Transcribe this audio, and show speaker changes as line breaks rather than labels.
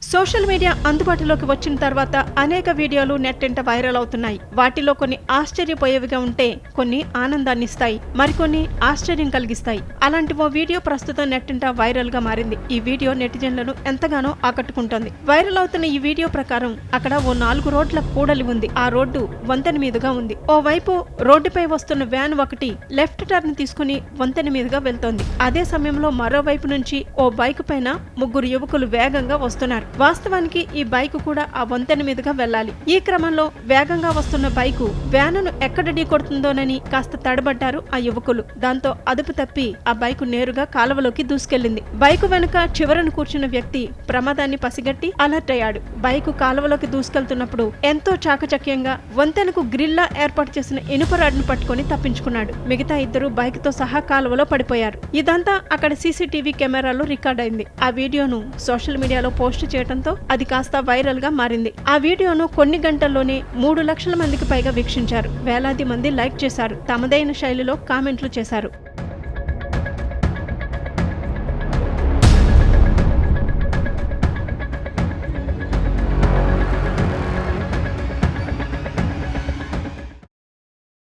Social media అందుబాటులోకి వచ్చిన తర్వాత అనేక వీడియోలు నెట్టింట వైరల్ అవుతున్నాయి. వాటిలో కొన్ని ఆశ్చర్యపోయేవిగా ఉంటే కొన్ని ఆనందాన్నిస్తాయి, మరికొన్ని ఆశ్చర్యం కలిగిస్తాయి. అలాంటి ఓ వీడియో ప్రస్తుతం నెట్టింట వైరల్ గా మారింది. ఈ వీడియో నెటిజన్లను ఎంతగానో ఆకట్టుకుంటోంది. వైరల్ అవుతున్న ఈ వీడియో ప్రకారం అక్కడ ఓ 4 రోడ్ల కూడలి ఉంది. ఆ రోడ్డు వంతెన మీదుగా ఉంది. ఓవైపు రోడ్డుపై వస్తున్న వ్యాన్ ఒకటి లెఫ్ట్ టర్న్ తీసుకుని వంతెన మీదుగా వెళ్తోంది. అదే సమయంలో మరోవైపు నుంచి ఓ బైక్ పైన 3 యువకులు వేగంగా వస్తున్నారు. వాస్తవానికి ఈ బైకు కూడా ఆ వంతెన మీదుగా వెళ్లాలి. ఈ క్రమంలో వేగంగా వస్తున్న బైకు వ్యానును ఎక్కడ ఢీకొడుతుందోనని కాస్త తడబడ్డారు ఆ యువకులు. దాంతో అదుపు తప్పి ఆ బైకు నేరుగా కాలువలోకి దూసుకెళ్లింది. బైకు వెనుక చివరను కూర్చున్న వ్యక్తి ప్రమాదాన్ని పసిగట్టి అలర్ట్ అయ్యాడు. బైకు కాలువలోకి దూసుకెళ్తున్నప్పుడు ఎంతో చాకచక్యంగా వంతెనకు గ్రిల్లా ఏర్పాటు చేసిన ఇనుప రాడ్ను పట్టుకుని తప్పించుకున్నాడు. మిగతా 2 బైకుతో సహా కాలువలో పడిపోయారు. ఇదంతా అక్కడ సీసీటీవీ కెమెరాలో రికార్డ్ అయింది. ఆ వీడియోను సోషల్ మీడియాలో పోస్ట్ చేయడంతో అది కాస్త వైరల్ గా మారింది. ఆ వీడియోను కొన్ని గంటల్లోనే 3 లక్షల మందికి పైగా వీక్షించారు. వేలాది మంది లైక్ చేశారు. తమదైన శైలిలో కామెంట్లు చేశారు.